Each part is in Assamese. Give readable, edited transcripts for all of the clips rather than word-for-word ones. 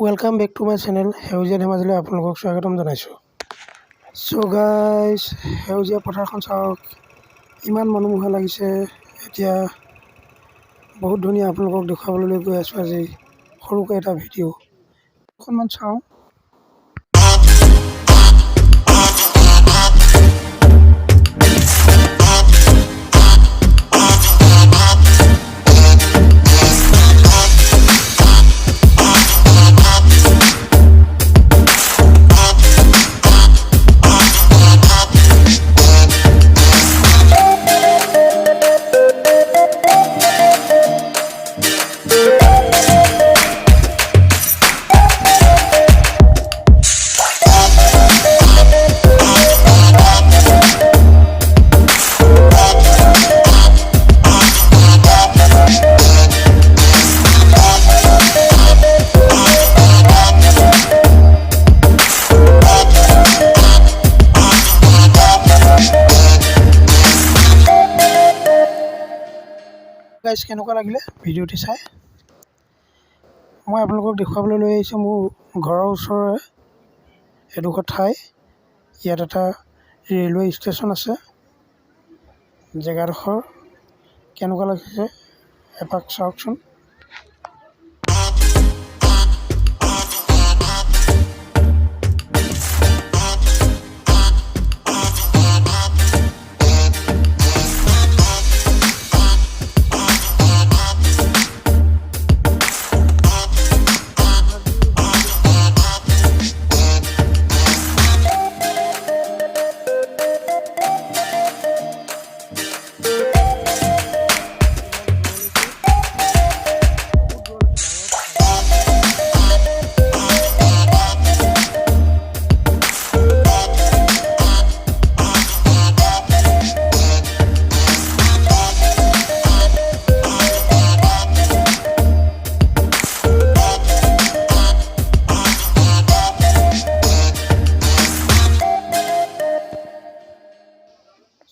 Welcome back to my channel সেউজীয়া ধেমাজিলৈ আপোনালোকক স্বাগতম জনাইছোঁ। চ' গাইজ, সেউজীয়া পথাৰখন চাওক, ইমান মনোমোহা লাগিছে। এতিয়া বহুত ধুনীয়া আপোনালোকক দেখুৱাবলৈ গৈ আছোঁ আজি সৰুকৈ এটা ভিডিঅ'। অকণমান চাওঁ। গাইজ, কেনেকুৱা লাগিলে ভিডিঅ'টি চাই? মই আপোনালোকক দেখুৱাবলৈ লৈ আহিছোঁ মোৰ ঘৰৰ ওচৰৰে এডোখৰ ঠাই। ইয়াত এটা ৰেলৱে ষ্টেশ্যন আছে। জেগাডোখৰ কেনেকুৱা লাগিছে এপাক চাওকচোন।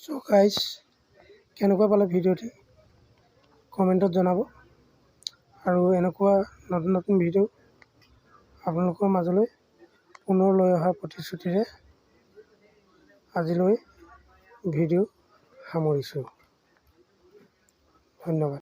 চ' গাইজ, কেনেকুৱা পালে ভিডিঅ'টি কমেণ্টত জনাব, আৰু এনেকুৱা নতুন নতুন ভিডিঅ' আপোনালোকৰ মাজলৈ পুনৰ লৈ অহাৰ প্ৰতিশ্ৰুতিৰে আজিলৈ ভিডিঅ' সামৰিছোঁ। ধন্যবাদ।